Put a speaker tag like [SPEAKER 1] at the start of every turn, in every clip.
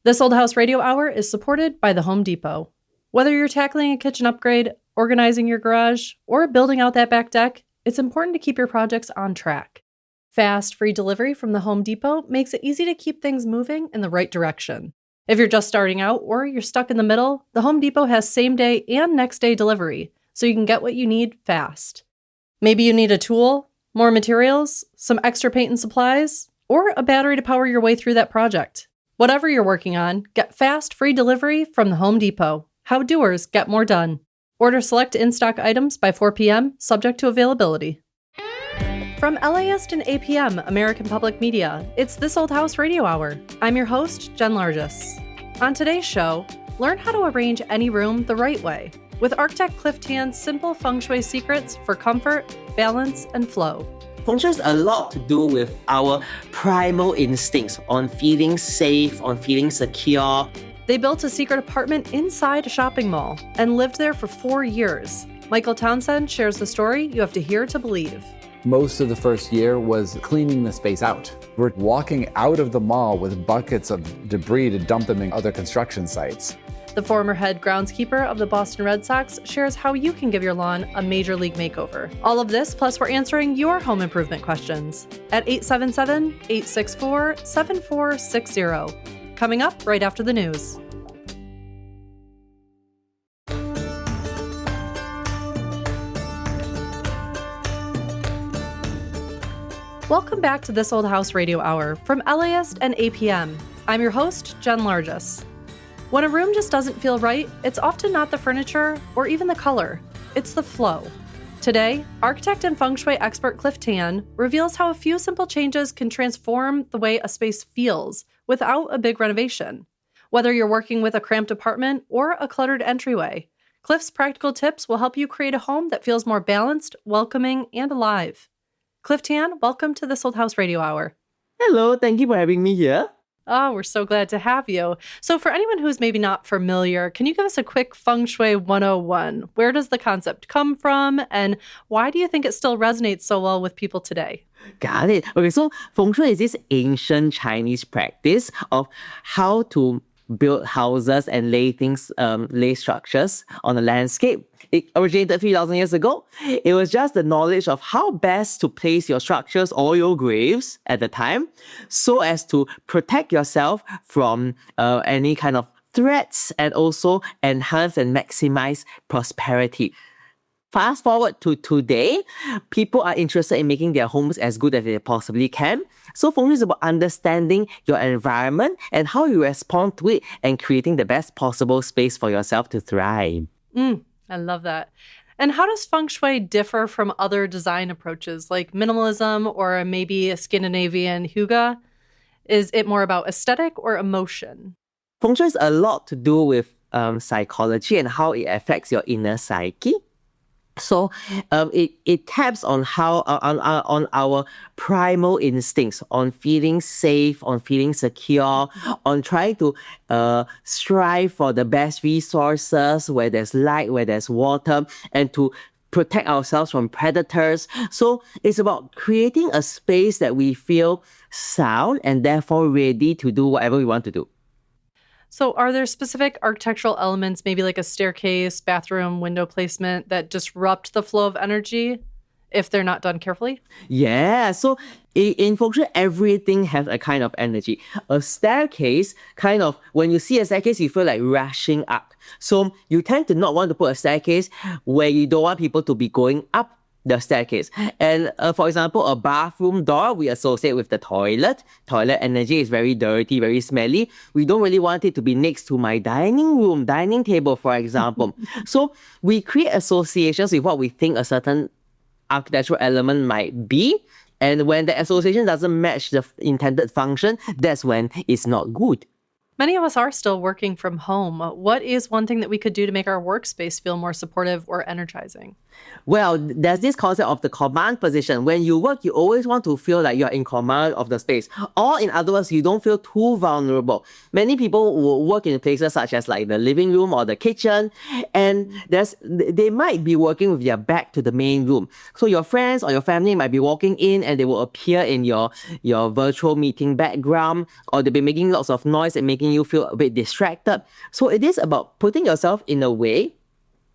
[SPEAKER 1] This Old House Radio Hour is supported by the Home Depot. Whether you're tackling a kitchen upgrade, organizing your garage, or building out that back deck, it's important to keep your projects on track. Fast, free delivery from the Home Depot makes it easy to keep things moving in the right direction. If you're just starting out or you're stuck in the middle, the Home Depot has same-day and next-day delivery, so you can get what you need fast. Maybe you need a tool, more materials, some extra paint and supplies, or a battery to power your way through that project. Whatever you're working on, get fast, free delivery from the Home Depot. How doers get more done. Order select in-stock items by 4 p.m., subject to availability. From LAist and APM, American Public Media, it's This Old House Radio Hour. I'm your host, Jen Largis. On today's show, learn how to arrange any room the right way with architect Cliff Tan's simple Feng Shui secrets for comfort, balance, and flow.
[SPEAKER 2] Feng Shui has a lot to do with our primal instincts on feeling safe, on feeling secure.
[SPEAKER 1] They built a secret apartment inside a shopping mall and lived there for 4 years. Michael Townsend shares the story you have to hear to believe.
[SPEAKER 3] Most of the first year was cleaning the space out. We're walking out of the mall with buckets of debris to dump them in other construction sites.
[SPEAKER 1] The former head groundskeeper of the Boston Red Sox shares how you can give your lawn a major league makeover. All of this, plus we're answering your home improvement questions at 877-864-7460. Coming up right after the news. Welcome back to This Old House Radio Hour from LAist and APM. I'm your host, Jen Largis. When a room just doesn't feel right, it's often not the furniture or even the color. It's the flow. Today, architect and Feng Shui expert Cliff Tan reveals how a few simple changes can transform the way a space feels without a big renovation. Whether you're working with a cramped apartment or a cluttered entryway, Cliff's practical tips will help you create a home that feels more balanced, welcoming, and alive. Cliff Tan, welcome to This Old House Radio Hour.
[SPEAKER 2] Hello, thank you for having me here.
[SPEAKER 1] Oh, we're so glad to have you. So for anyone who's maybe not familiar, can you give us a quick Feng Shui 101? Where does the concept come from, and why do you think it still resonates so well with people today?
[SPEAKER 2] Got it. Okay, so Feng Shui is this ancient Chinese practice of how to build houses and lay structures on the landscape. It originated 3,000 years ago. It was just the knowledge of how best to place your structures or your graves at the time so as to protect yourself from any kind of threats and also enhance and maximize prosperity. Fast forward to today, people are interested in making their homes as good as they possibly can. So Feng Shui is about understanding your environment and how you respond to it and creating the best possible space for yourself to thrive.
[SPEAKER 1] I love that. And how does Feng Shui differ from other design approaches like minimalism or maybe a Scandinavian hygge? Is it more about aesthetic or emotion?
[SPEAKER 2] Feng Shui has a lot to do with psychology and how it affects your inner psyche. So it taps on on our primal instincts, on feeling safe, on feeling secure, on trying to strive for the best resources where there's light, where there's water, and to protect ourselves from predators. So it's about creating a space that we feel sound and therefore ready to do whatever we want to do.
[SPEAKER 1] So are there specific architectural elements, maybe like a staircase, bathroom, window placement, that disrupt the flow of energy if they're not done carefully?
[SPEAKER 2] Yeah, so in Feng Shui, everything has a kind of energy. A staircase, kind of, when you see a staircase, you feel like rushing up. So you tend to not want to put a staircase where you don't want people to be going up the staircase. And for example, a bathroom door we associate with the toilet. Toilet energy is very dirty, very smelly. We don't really want it to be next to my dining table, for example. So we create associations with what we think a certain architectural element might be. And when the association doesn't match the intended function, that's when it's not good.
[SPEAKER 1] Many of us are still working from home. What is one thing that we could do to make our workspace feel more supportive or energizing?
[SPEAKER 2] Well, there's this concept of the command position. When you work, you always want to feel like you're in command of the space. Or in other words, you don't feel too vulnerable. Many people will work in places such as like the living room or the kitchen, and they might be working with their back to the main room. So your friends or your family might be walking in and they will appear in your virtual meeting background, or they'll be making lots of noise and making making you feel a bit distracted. So it is about putting yourself in a way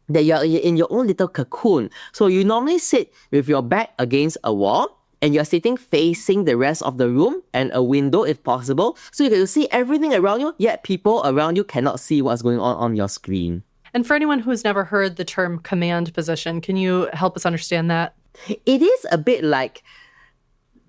[SPEAKER 2] that you're in your own little cocoon. So you normally sit with your back against a wall and you're sitting facing the rest of the room and a window if possible. So you get to see everything around you, yet people around you cannot see what's going on your screen.
[SPEAKER 1] And for anyone who's never heard the term command position, can you help us understand that?
[SPEAKER 2] It is a bit like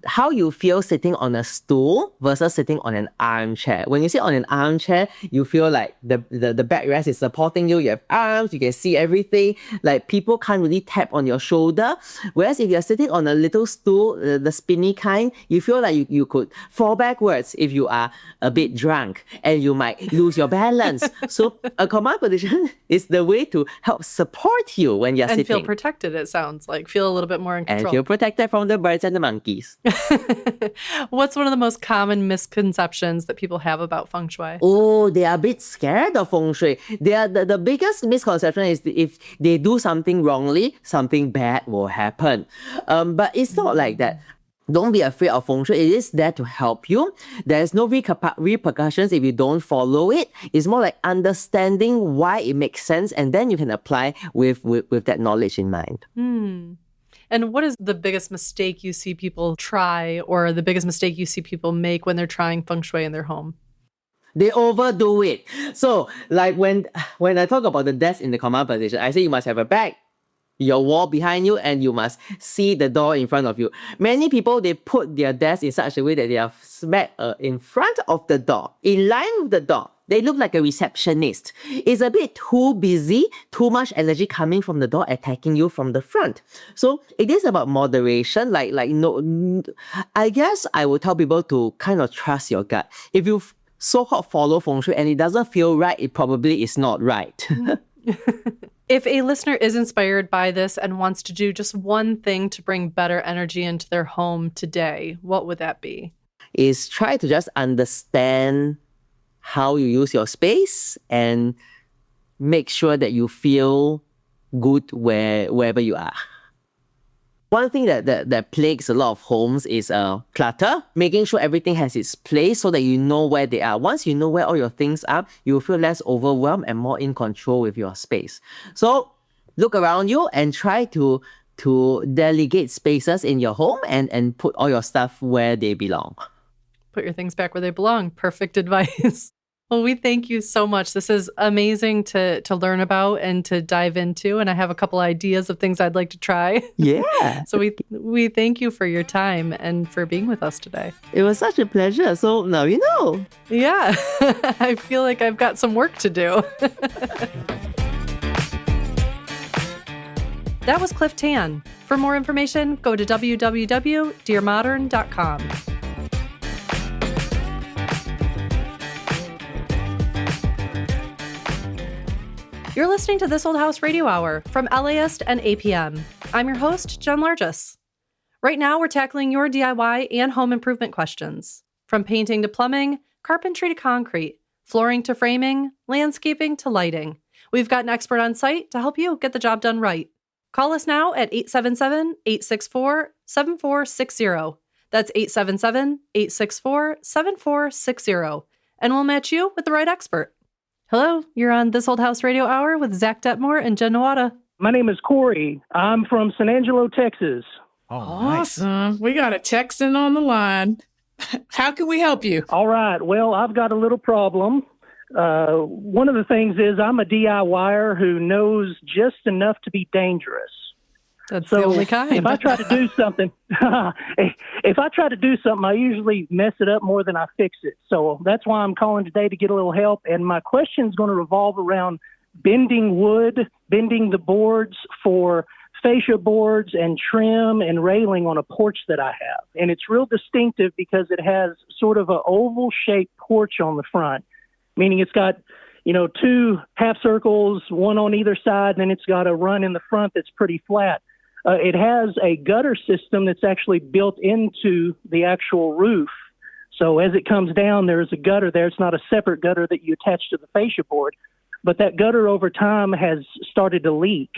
[SPEAKER 2] how you feel sitting on a stool versus sitting on an armchair. When you sit on an armchair, you feel like the backrest is supporting you. You have arms, you can see everything. Like people can't really tap on your shoulder. Whereas if you're sitting on a little stool, the spinny kind, you feel like you could fall backwards if you are a bit drunk and you might lose your balance. So a command position is the way to help support you when you're
[SPEAKER 1] and
[SPEAKER 2] sitting.
[SPEAKER 1] And feel protected, it sounds like. Feel a little bit more in control.
[SPEAKER 2] And feel protected from the birds and the monkeys.
[SPEAKER 1] What's one of the most common misconceptions that people have about Feng Shui?
[SPEAKER 2] Oh, they are a bit scared of Feng Shui. The biggest misconception is if they do something wrongly, something bad will happen. But it's not like that. Don't be afraid of Feng Shui. It is there to help you. There's no repercussions if you don't follow it. It's more like understanding why it makes sense, and then you can apply with that knowledge in mind.
[SPEAKER 1] And what is the biggest mistake you see people try, or the biggest mistake you see people make when they're trying Feng Shui in their home?
[SPEAKER 2] They overdo it. So, like when I talk about the desk in the command position, I say you must have a back, your wall behind you, and you must see the door in front of you. Many people, they put their desk in such a way that they are smack in front of the door, in line with the door. They look like a receptionist. It's a bit too busy, too much energy coming from the door, attacking you from the front. So it is about moderation. No, I guess I would tell people to kind of trust your gut. If you so-called follow Feng Shui and it doesn't feel right, it probably is not right.
[SPEAKER 1] If a listener is inspired by this and wants to do just one thing to bring better energy into their home today, what would that be?
[SPEAKER 2] Is try to just understand how you use your space and make sure that you feel good wherever you are. One thing that plagues a lot of homes is clutter, making sure everything has its place so that you know where they are. Once you know where all your things are, you will feel less overwhelmed and more in control with your space. So look around you and try to delegate spaces in your home and put all your stuff where they belong.
[SPEAKER 1] Put your things back where they belong. Perfect advice. Well, we thank you so much. This is amazing to learn about and to dive into. And I have a couple ideas of things I'd like to try.
[SPEAKER 2] Yeah.
[SPEAKER 1] So we thank you for your time and for being with us today.
[SPEAKER 2] It was such a pleasure. So now you know.
[SPEAKER 1] Yeah. I feel like I've got some work to do. That was Cliff Tan. For more information, go to www.dearmodern.com. You're listening to This Old House Radio Hour from LAist and APM. I'm your host, Jen Largis. Right now, we're tackling your DIY and home improvement questions. From painting to plumbing, carpentry to concrete, flooring to framing, landscaping to lighting. We've got an expert on site to help you get the job done right. Call us now at 877-864-7460. That's 877-864-7460. And we'll match you with the right expert. Hello, you're on This Old House Radio Hour with Zach Detmore and Jen Nawada.
[SPEAKER 4] My name is Corey. I'm from San Angelo, Texas.
[SPEAKER 3] Oh, nice.
[SPEAKER 5] Awesome. We got a Texan on the line. How can we help you?
[SPEAKER 4] All right. Well, I've got a little problem. One of the things is I'm a DIYer who knows just enough to be dangerous.
[SPEAKER 1] That's the only kind.
[SPEAKER 4] If I try to do something, I usually mess it up more than I fix it. So that's why I'm calling today to get a little help. And my question is going to revolve around bending wood, bending the boards for fascia boards and trim and railing on a porch that I have. And it's real distinctive because it has sort of an oval-shaped porch on the front, meaning it's got, two half circles, one on either side, and then it's got a run in the front that's pretty flat. It has a gutter system that's actually built into the actual roof. So as it comes down, there's a gutter there. It's not a separate gutter that you attach to the fascia board, but that gutter over time has started to leak,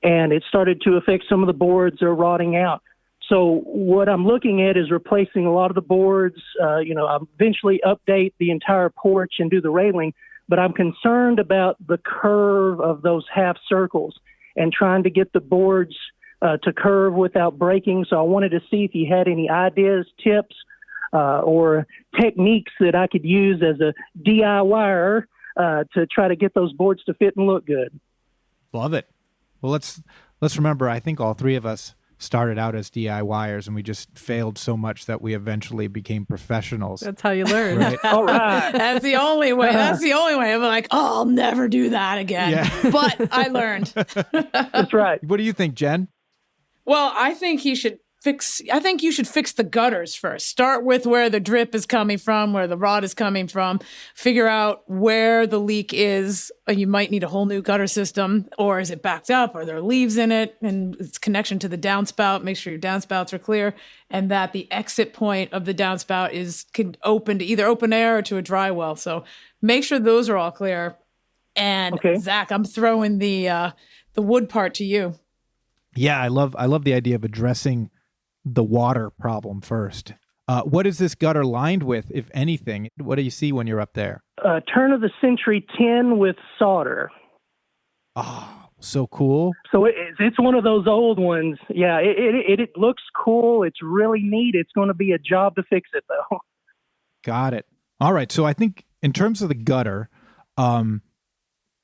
[SPEAKER 4] and it started to affect some of the boards are rotting out. So what I'm looking at is replacing a lot of the boards. I'll eventually update the entire porch and do the railing, but I'm concerned about the curve of those half circles and trying to get the boards to curve without breaking. So I wanted to see if you had any ideas, tips, or techniques that I could use as a DIYer to try to get those boards to fit and look good.
[SPEAKER 6] Love it. Well, let's remember, I think all three of us started out as DIYers and we just failed so much that we eventually became professionals.
[SPEAKER 1] That's how you learn.
[SPEAKER 6] Right?
[SPEAKER 4] All right.
[SPEAKER 5] That's the only way. That's the only way. I'm like, oh, I'll never do that again.
[SPEAKER 6] Yeah.
[SPEAKER 5] But I learned.
[SPEAKER 4] That's right.
[SPEAKER 6] What do you think, Jen?
[SPEAKER 5] Well, I think you should fix the gutters first. Start with where the drip is coming from, where the rot is coming from. Figure out where the leak is. You might need a whole new gutter system, or is it backed up? Are there leaves in it? And its connection to the downspout. Make sure your downspouts are clear, and that the exit point of the downspout is open to either open air or to a dry well. So make sure those are all clear. And
[SPEAKER 4] okay.
[SPEAKER 5] Zach, I'm throwing the wood part to you.
[SPEAKER 6] Yeah, I love the idea of addressing the water problem first. What is this gutter lined with, if anything? What do you see when you're up there?
[SPEAKER 4] Turn of the century tin with solder.
[SPEAKER 6] Oh, so cool.
[SPEAKER 4] So it's one of those old ones. Yeah, it looks cool. It's really neat. It's going to be a job to fix it, though.
[SPEAKER 6] Got it. All right. So I think in terms of the gutter,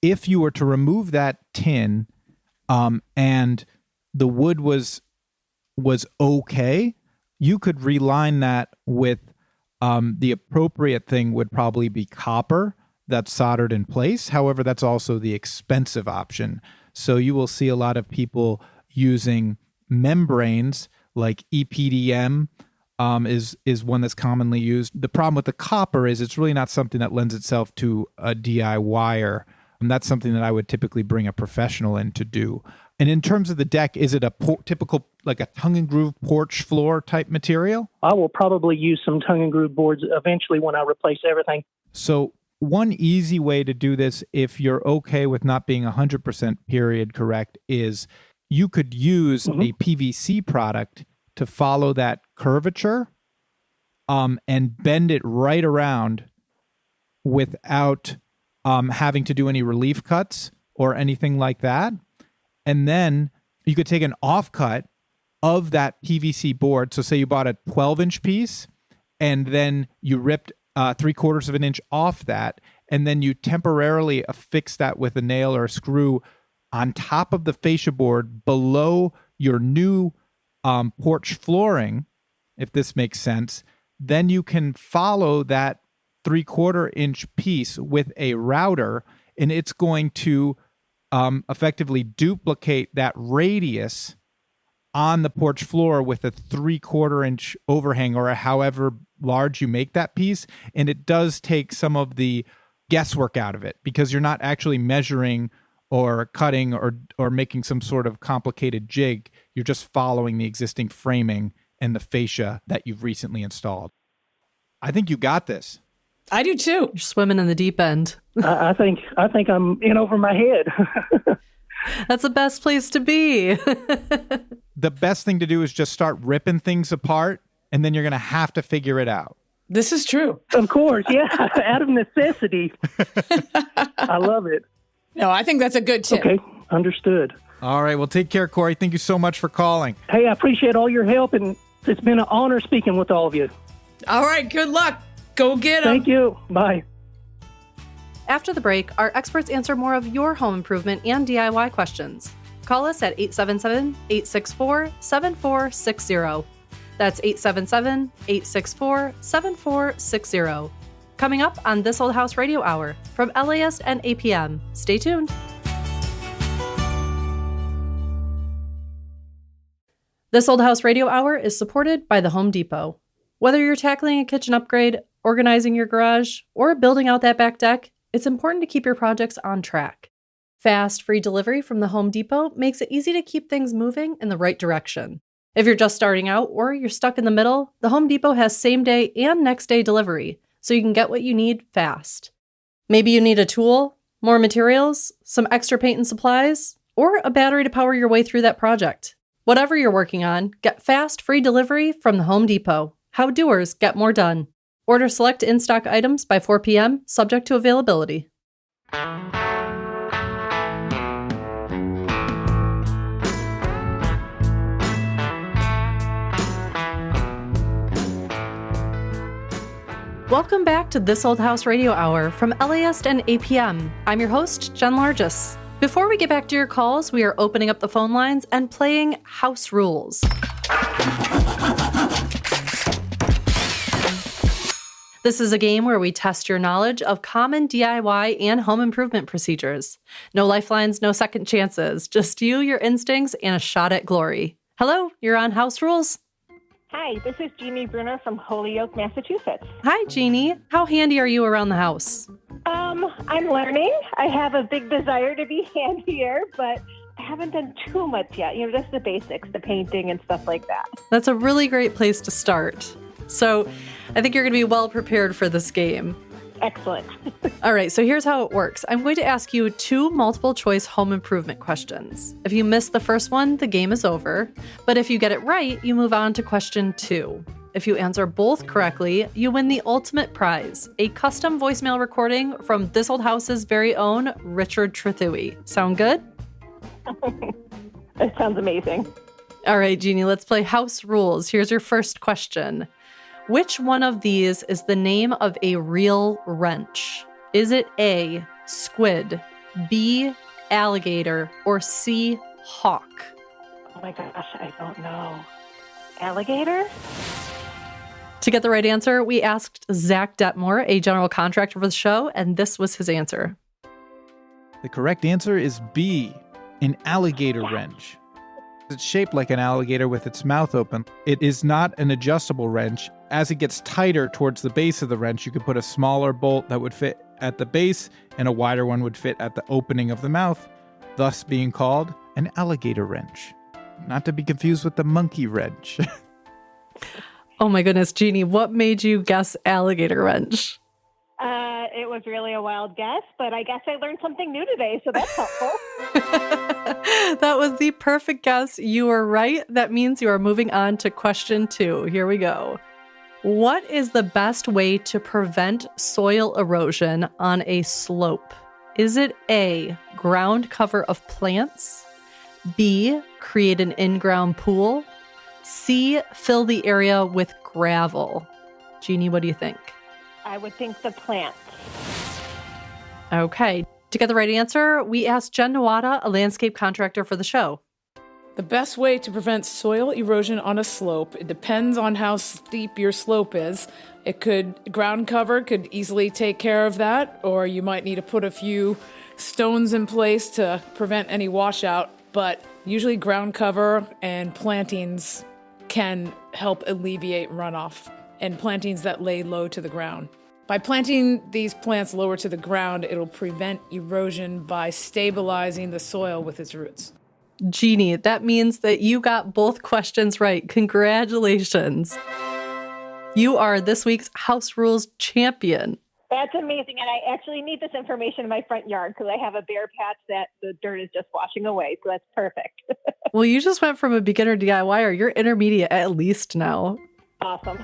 [SPEAKER 6] if you were to remove that tin and the wood was okay, you could reline that with the appropriate thing would probably be copper that's soldered in place. However, that's also the expensive option. So you will see a lot of people using membranes like EPDM is one that's commonly used. The problem with the copper is it's really not something that lends itself to a DIYer. And that's something that I would typically bring a professional in to do. And in terms of the deck, is it a typical, like a tongue and groove porch floor type material?
[SPEAKER 4] I will probably use some tongue and groove boards eventually when I replace everything.
[SPEAKER 6] So one easy way to do this, if you're okay with not being 100% period correct, is you could use a PVC product to follow that curvature and bend it right around without having to do any relief cuts or anything like that. And then you could take an offcut of that PVC board. So say you bought a 12-inch piece and then you ripped 3/4 of an inch off that, and then you temporarily affix that with a nail or a screw on top of the fascia board below your new porch flooring, if this makes sense. Then you can follow that 3/4 inch piece with a router, and it's going to effectively duplicate that radius on the porch floor with a 3/4 inch overhang or however large you make that piece. And it does take some of the guesswork out of it because you're not actually measuring or cutting or making some sort of complicated jig. You're just following the existing framing and the fascia that you've recently installed. I think you got this.
[SPEAKER 5] I do too.
[SPEAKER 1] You're swimming in the deep end.
[SPEAKER 4] I think I'm in over my head.
[SPEAKER 1] That's the best place to be.
[SPEAKER 6] The best thing to do is just start ripping things apart, and then you're going to have to figure it out.
[SPEAKER 5] This is true.
[SPEAKER 4] Of course, yeah, out of necessity. I love it.
[SPEAKER 5] No, I think that's a good tip.
[SPEAKER 4] Okay, understood.
[SPEAKER 6] All right, well, take care, Corey. Thank you so much for calling.
[SPEAKER 4] Hey, I appreciate all your help, and it's been an honor speaking with all of you.
[SPEAKER 5] All right, good luck. Go get them.
[SPEAKER 4] Thank you. Bye.
[SPEAKER 1] After the break, our experts answer more of your home improvement and DIY questions. Call us at 877-864-7460. That's 877-864-7460. Coming up on This Old House Radio Hour from LAist and APM. Stay tuned. This Old House Radio Hour is supported by the Home Depot. Whether you're tackling a kitchen upgrade, organizing your garage, or building out that back deck, it's important to keep your projects on track. Fast, free delivery from the Home Depot makes it easy to keep things moving in the right direction. If you're just starting out or you're stuck in the middle, the Home Depot has same-day and next-day delivery, so you can get what you need fast. Maybe you need a tool, more materials, some extra paint and supplies, or a battery to power your way through that project. Whatever you're working on, get fast, free delivery from the Home Depot. How doers get more done. Order select in-stock items by 4 p.m., subject to availability. Welcome back to This Old House Radio Hour from LAist and APM. I'm your host, Jen Largis. Before we get back to your calls, we are opening up the phone lines and playing House Rules. This is a game where we test your knowledge of common DIY and home improvement procedures. No lifelines, no second chances, just you, your instincts, and a shot at glory. Hello, you're on House Rules.
[SPEAKER 7] Hi, this is Jeannie Bruner from Holyoke, Massachusetts.
[SPEAKER 1] Hi, Jeannie. How handy are you around the house?
[SPEAKER 7] I'm learning. I have a big desire to be handier, but I haven't done too much yet. Just the basics, the painting and stuff like that.
[SPEAKER 1] That's a really great place to start. So I think you're going to be well prepared for this game.
[SPEAKER 7] Excellent.
[SPEAKER 1] All right, so here's how it works. I'm going to ask you 2 multiple choice home improvement questions. If you miss the first one, the game is over. But if you get it right, you move on to question 2. If you answer both correctly, you win the ultimate prize, a custom voicemail recording from This Old House's very own Richard Trethewey. Sound good?
[SPEAKER 7] That sounds amazing.
[SPEAKER 1] All right, Jeannie, let's play House Rules. Here's your first question. Which one of these is the name of a real wrench? Is it A, squid, B, alligator, or C, hawk?
[SPEAKER 7] Oh my gosh, I don't know. Alligator?
[SPEAKER 1] To get the right answer, we asked Zach Detmore, a general contractor for the show, and this was his answer.
[SPEAKER 6] The correct answer is B, an alligator wrench. It's shaped like an alligator with its mouth open. It is not an adjustable wrench. As it gets tighter towards the base of the wrench, you could put a smaller bolt that would fit at the base and a wider one would fit at the opening of the mouth, thus being called an alligator wrench. Not to be confused with the monkey wrench.
[SPEAKER 1] Oh my goodness, Jeannie, what made you guess alligator wrench?
[SPEAKER 7] It was really a wild guess, but I guess I learned something new today, so that's helpful.
[SPEAKER 1] That was the perfect guess. You were right. That means you are moving on to question 2. Here we go. What is the best way to prevent soil erosion on a slope? Is it A, ground cover of plants, B, create an in-ground pool, C, fill the area with gravel? Jeannie, what do you think?
[SPEAKER 7] I would think the plants.
[SPEAKER 1] Okay. To get the right answer, we asked Jen Nawada, a landscape contractor for the show.
[SPEAKER 5] The best way to prevent soil erosion on a slope, it depends on how steep your slope is. Ground cover could easily take care of that, or you might need to put a few stones in place to prevent any washout, but usually ground cover and plantings can help alleviate runoff, and plantings that lay low to the ground. By planting these plants lower to the ground, it'll prevent erosion by stabilizing the soil with its roots.
[SPEAKER 1] Jeannie, that means that you got both questions right. Congratulations. You are this week's House Rules champion.
[SPEAKER 7] That's amazing. And I actually need this information in my front yard because I have a bare patch that the dirt is just washing away. So that's perfect.
[SPEAKER 1] Well, you just went from a beginner DIYer. You're intermediate at least now.
[SPEAKER 7] Awesome.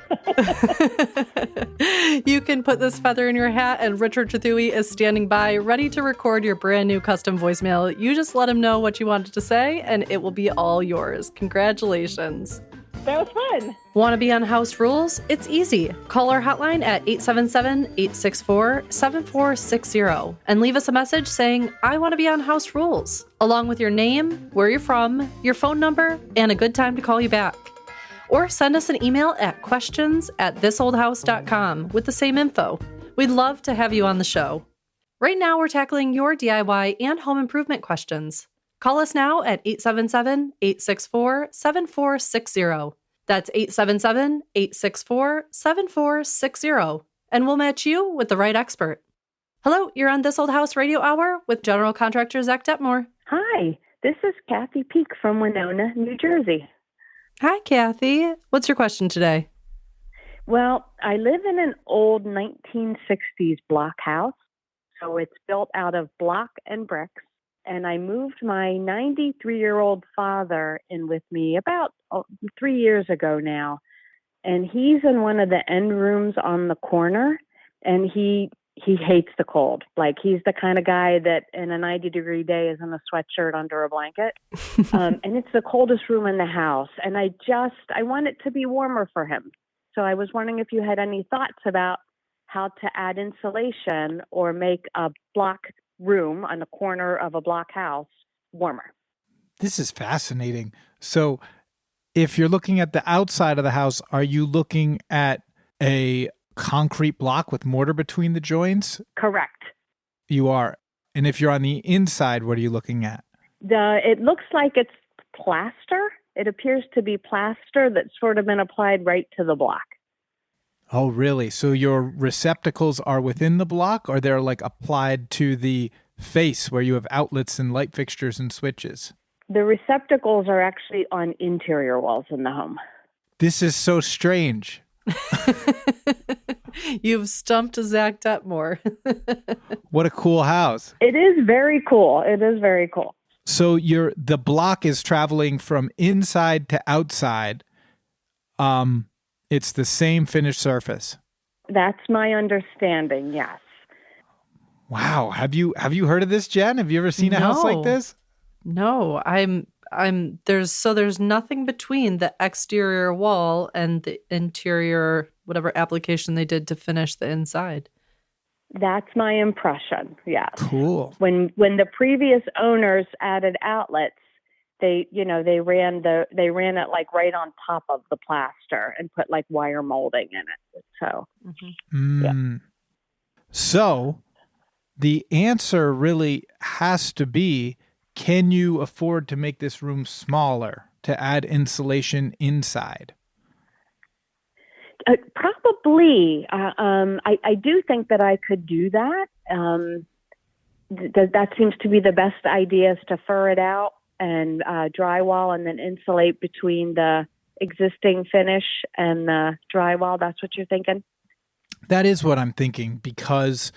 [SPEAKER 1] You can put this feather in your hat, and Richard Trethewey is standing by, ready to record your brand new custom voicemail. You just let him know what you wanted to say, and it will be all yours. Congratulations.
[SPEAKER 7] That was fun.
[SPEAKER 1] Want to be on House Rules? It's easy. Call our hotline at 877-864-7460 and leave us a message saying, I want to be on House Rules, along with your name, where you're from, your phone number, and a good time to call you back. Or send us an email at questions@thisoldhouse.com with the same info. We'd love to have you on the show. Right now, we're tackling your DIY and home improvement questions. Call us now at 877-864-7460. That's 877-864-7460. And we'll match you with the right expert. Hello, you're on This Old House Radio Hour with general contractor Zach Detmore.
[SPEAKER 8] Hi, this is Kathy Peak from Winona, New Jersey.
[SPEAKER 1] Hi, Kathy. What's your question today?
[SPEAKER 8] Well, I live in an old 1960s block house. So it's built out of block and bricks. and I moved my 93-year-old father in with me about 3 years ago now. And he's in one of the end rooms on the corner, and he hates the cold. Like, he's the kind of guy that in a 90-degree day is in a sweatshirt under a blanket. And it's the coldest room in the house. And I want it to be warmer for him. So I was wondering if you had any thoughts about how to add insulation or make a block room on the corner of a block house warmer.
[SPEAKER 6] This is fascinating. So if you're looking at the outside of the house, are you looking at a concrete block with mortar between the joints?
[SPEAKER 8] Correct.
[SPEAKER 6] You are. And if you're on the inside, what are you looking at?
[SPEAKER 8] It looks like it's plaster. It appears to be plaster that's sort of been applied right to the block.
[SPEAKER 6] Oh, really? So your receptacles are within the block, or they're like applied to the face where you have outlets and light fixtures and switches?
[SPEAKER 8] The receptacles are actually on interior walls in the home.
[SPEAKER 6] This is so strange.
[SPEAKER 1] You've stumped Zach Detmore.
[SPEAKER 6] What a cool house.
[SPEAKER 8] It is very cool. It is very cool.
[SPEAKER 6] So the block is traveling from inside to outside. It's the same finished surface.
[SPEAKER 8] That's my understanding, yes.
[SPEAKER 6] Wow. Have you heard of this, Jen? Have you ever seen a house like this?
[SPEAKER 1] No, there's nothing between the exterior wall and the interior, whatever application they did to finish the inside.
[SPEAKER 8] That's my impression, yes.
[SPEAKER 6] Cool.
[SPEAKER 8] When the previous owners added outlets, they ran it like right on top of the plaster and put like wire molding in it. So, yeah.
[SPEAKER 6] So the answer really has to be, can you afford to make this room smaller to add insulation inside?
[SPEAKER 8] Probably. I do think that I could do that. That seems to be the best idea, is to fur it out and drywall and then insulate between the existing finish and the drywall. That's what you're thinking?
[SPEAKER 6] That is what I'm thinking, because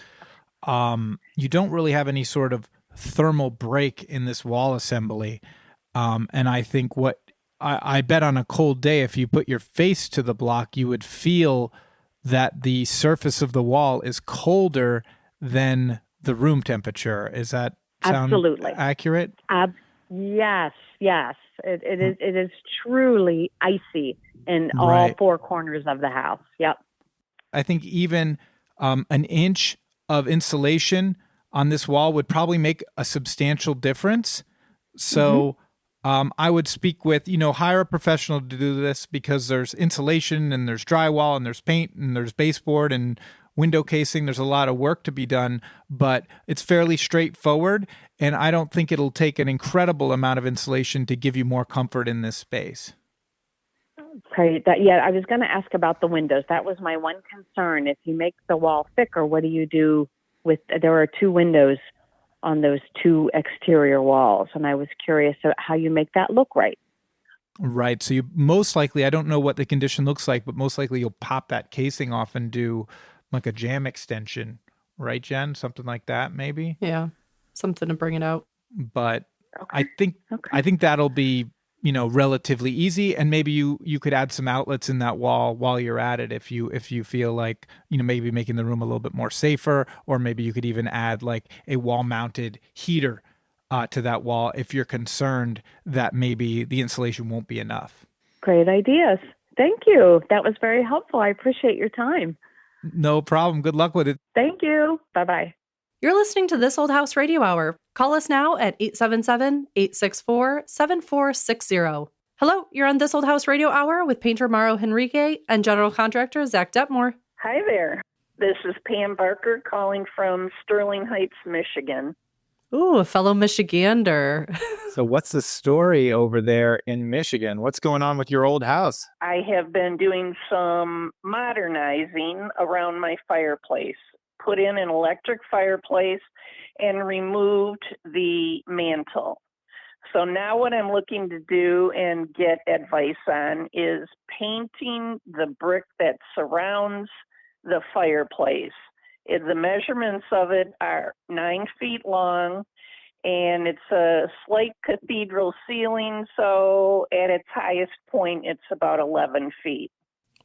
[SPEAKER 6] you don't really have any sort of thermal break in this wall assembly. And I think I bet on a cold day, if you put your face to the block, you would feel that the surface of the wall is colder than the room temperature. Is that sound
[SPEAKER 8] absolutely
[SPEAKER 6] accurate?
[SPEAKER 8] Yes. It is truly icy in all four corners of the house. Yep. I
[SPEAKER 6] think even an inch of insulation on this wall would probably make a substantial difference. So I would speak with, hire a professional to do this, because there's insulation and there's drywall and there's paint and there's baseboard and window casing. There's a lot of work to be done, but it's fairly straightforward. And I don't think it'll take an incredible amount of insulation to give you more comfort in this space.
[SPEAKER 8] Okay. I was going to ask about the windows. That was my one concern. If you make the wall thicker, what do you do there are two windows on those two exterior walls, and I was curious how you make that look right.
[SPEAKER 6] Right. So you most likely, I don't know what the condition looks like, but most likely you'll pop that casing off and do like a jam extension, right, Jen? Something like that, maybe?
[SPEAKER 1] Yeah, something to bring it out.
[SPEAKER 6] But I think that'll be, relatively easy, and maybe you could add some outlets in that wall while you're at it if you feel like, maybe making the room a little bit more safer, or maybe you could even add like a wall-mounted heater to that wall if you're concerned that maybe the insulation won't be enough.
[SPEAKER 8] Great ideas. Thank you. That was very helpful. I appreciate your time.
[SPEAKER 6] No problem. Good luck with it.
[SPEAKER 8] Thank you. Bye-bye.
[SPEAKER 1] You're listening to This Old House Radio Hour. Call us now at 877-864-7460. Hello, you're on This Old House Radio Hour with painter Mauro Henrique and general contractor Zach Detmore.
[SPEAKER 9] Hi there. This is Pam Barker calling from Sterling Heights, Michigan.
[SPEAKER 1] Ooh, a fellow Michigander.
[SPEAKER 10] So what's the story over there in Michigan? What's going on with your old house?
[SPEAKER 9] I have been doing some modernizing around my fireplace. Put in an electric fireplace and removed the mantle. So now what I'm looking to do and get advice on is painting the brick that surrounds the fireplace. The measurements of it are 9 feet long, and it's a slight cathedral ceiling, so at its highest point, it's about 11 feet.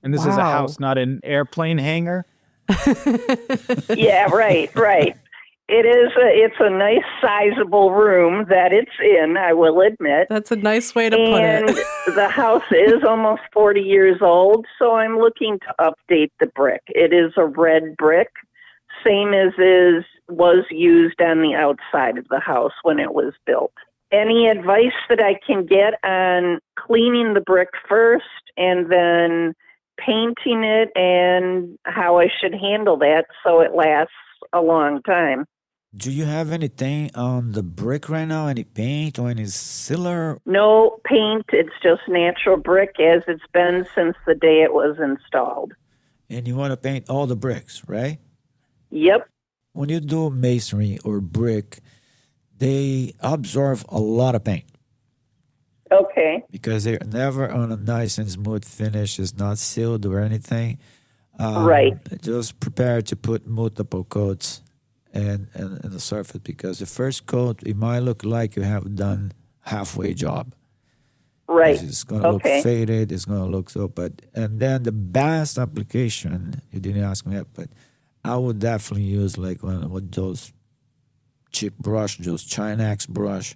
[SPEAKER 10] And this is a house, not an airplane hangar?
[SPEAKER 9] Yeah, right. It's a nice sizable room that it's in, I will admit.
[SPEAKER 1] That's a nice way to put it.
[SPEAKER 9] And the house is almost 40 years old, so I'm looking to update the brick. It is a red brick, same as was used on the outside of the house when it was built. Any advice that I can get on cleaning the brick first and then painting it and how I should handle that so it lasts a long time?
[SPEAKER 11] Do you have anything on the brick right now? Any paint or any sealer?
[SPEAKER 9] No paint. It's just natural brick as it's been since the day it was installed.
[SPEAKER 11] And you want to paint all the bricks, right?
[SPEAKER 9] Yep.
[SPEAKER 11] When you do masonry or brick, they absorb a lot of paint.
[SPEAKER 9] Okay.
[SPEAKER 11] Because they're never on a nice and smooth finish. It's not sealed or anything.
[SPEAKER 9] Right.
[SPEAKER 11] Just prepare to put multiple coats and the surface, because the first coat, it might look like you have done halfway job.
[SPEAKER 9] Right.
[SPEAKER 11] It's going to look faded. It's going to look so, and then the best application, you didn't ask me that, but I would definitely use like one of those cheap brush, those Chinex brush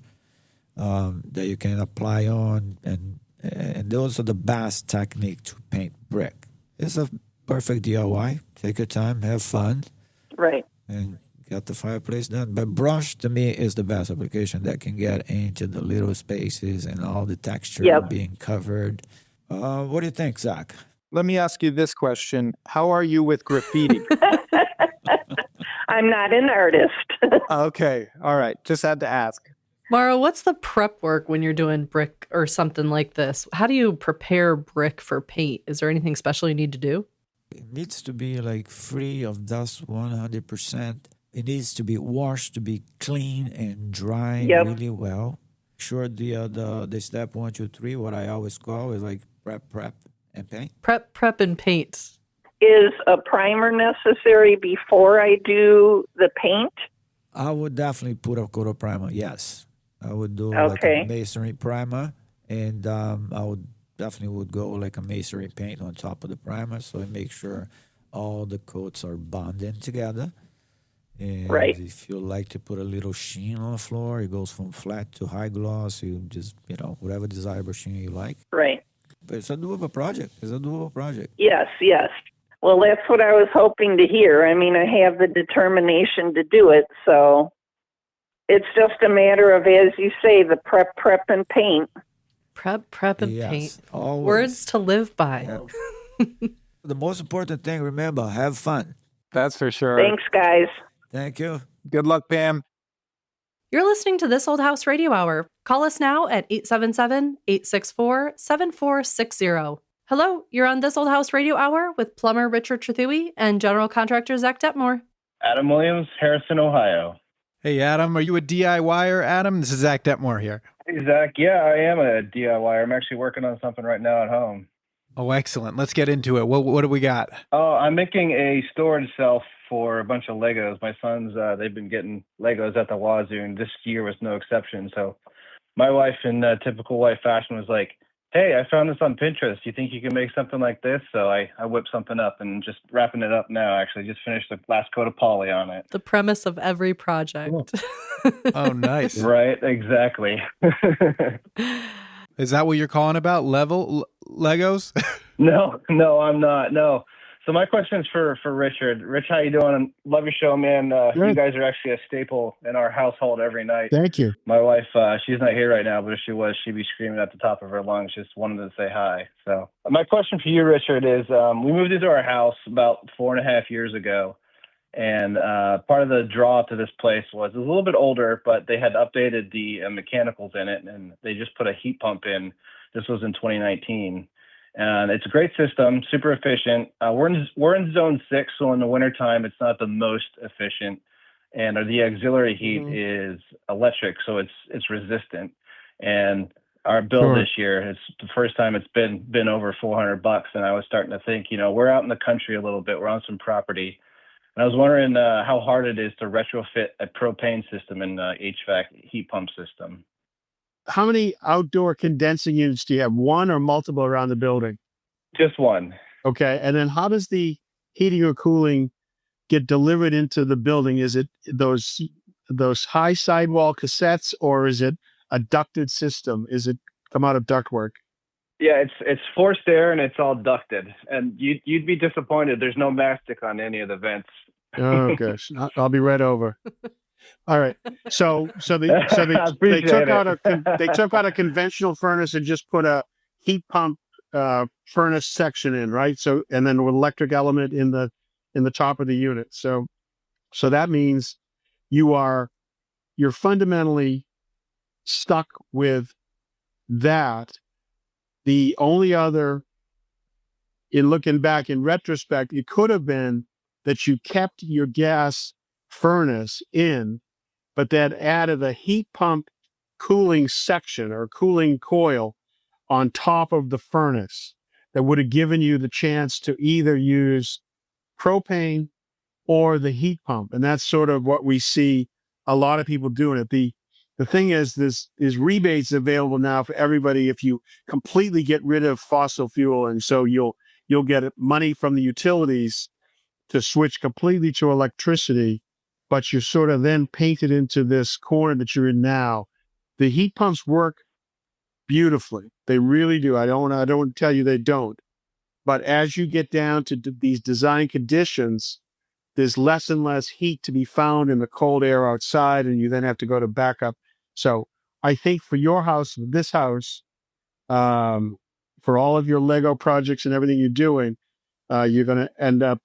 [SPEAKER 11] that you can apply on, and those are the best technique to paint brick. It's a perfect DIY. Take your time, have fun.
[SPEAKER 9] Right.
[SPEAKER 11] And get the fireplace done. But brush, to me, is the best application that can get into the little spaces and all the texture being covered. What do you think, Zach?
[SPEAKER 10] Let me ask you this question. How are you with graffiti?
[SPEAKER 9] I'm not an artist.
[SPEAKER 10] Okay. All right. Just had to ask.
[SPEAKER 1] Mara, what's the prep work when you're doing brick or something like this? How do you prepare brick for paint? Is there anything special you need to do?
[SPEAKER 11] It needs to be like free of dust 100%. It needs to be washed, to be clean and dry really well. Sure, the step 1, 2, 3, what I always call is like prep, and paint.
[SPEAKER 1] Prep, and paint.
[SPEAKER 9] Is a primer necessary before I do the paint?
[SPEAKER 11] I would definitely put a coat of primer, yes. I would do like a masonry primer, and I would definitely go like a masonry paint on top of the primer, so it makes sure all the coats are bonded together. And if you like to put a little sheen on the floor, it goes from flat to high gloss. You just, whatever desirable sheen you like.
[SPEAKER 9] Right.
[SPEAKER 11] But it's a doable project.
[SPEAKER 9] Yes. Well, that's what I was hoping to hear. I mean, I have the determination to do it, so it's just a matter of, as you say, the prep, and paint.
[SPEAKER 1] Prep, and paint.
[SPEAKER 11] Always.
[SPEAKER 1] Words to live by.
[SPEAKER 11] Yeah. The most important thing, remember, have fun.
[SPEAKER 10] That's for sure.
[SPEAKER 9] Thanks, guys.
[SPEAKER 11] Thank you.
[SPEAKER 10] Good luck, Pam.
[SPEAKER 1] You're listening to This Old House Radio Hour. Call us now at 877-864-7460. Hello, you're on This Old House Radio Hour with plumber Richard Trethewey and general contractor Zach Detmore.
[SPEAKER 12] Adam Williams, Harrison, Ohio.
[SPEAKER 6] Hey, Adam, are you a DIYer, Adam? This is Zach Detmore here.
[SPEAKER 12] Hey, Zach. Yeah, I am a DIYer. I'm actually working on something right now at home.
[SPEAKER 6] Oh, excellent. Let's get into it. What do we got?
[SPEAKER 12] Oh, I'm making a storage shelf for a bunch of Legos. My sons, they've been getting Legos at the wazoo, and this year was no exception. So my wife, in typical wife fashion, was like, hey, I found this on Pinterest. Do you think you can make something like this? So I whipped something up and just wrapping it up now, actually. Just finished the last coat of poly on it.
[SPEAKER 1] The premise of every project.
[SPEAKER 6] Oh, nice.
[SPEAKER 12] Right, exactly.
[SPEAKER 6] Is that what you're calling about? Legos?
[SPEAKER 12] No, I'm not. No. So my question is for Richard. Rich, how you doing? Love your show, man. You guys are actually a staple in our household every night.
[SPEAKER 13] Thank you.
[SPEAKER 12] My wife, she's not here right now, but if she was, she'd be screaming at the top of her lungs, just wanted to say hi. So my question for you, Richard, is we moved into our house about 4.5 years ago. And part of the draw to this place was it was a little bit older, but they had updated the mechanicals in it, and they just put a heat pump in. This was in 2019. And it's a great system, super efficient. We're in zone 6, so in the wintertime, it's not the most efficient. And the auxiliary heat is electric, so it's resistant. And our bill this year, it's the first time it's been over $400. And I was starting to think, we're out in the country a little bit. We're on some property. And I was wondering how hard it is to retrofit a propane system in the HVAC heat pump system.
[SPEAKER 13] How many outdoor condensing units do you have? One or multiple around the building?
[SPEAKER 12] Just one.
[SPEAKER 13] Okay. And then how does the heating or cooling get delivered into the building? Is it those high sidewall cassettes, or is it a ducted system? Is it come out of ductwork?
[SPEAKER 12] Yeah, it's forced air and it's all ducted. And you'd be disappointed. There's no mastic on any of the vents.
[SPEAKER 13] Oh gosh, I'll be right over. All right. So they took out a conventional furnace and just put a heat pump furnace section in, right? So, and then an electric element in the top of the unit. So that means you're fundamentally stuck with that. The only other, in looking back in retrospect, it could have been that you kept your gas furnace in, but that added a heat pump cooling section or cooling coil on top of the furnace that would have given you the chance to either use propane or the heat pump. And that's sort of what we see a lot of people doing it. The thing is, there's rebates available now for everybody if you completely get rid of fossil fuel. And so you'll get money from the utilities to switch completely to electricity, but you're sort of then painted into this corner that you're in now. The heat pumps work beautifully. They really do. I don't tell you they don't. But as you get down to these design conditions, there's less and less heat to be found in the cold air outside, and you then have to go to backup. So I think for your house, this house, for all of your Lego projects and everything you're doing, you're going to end up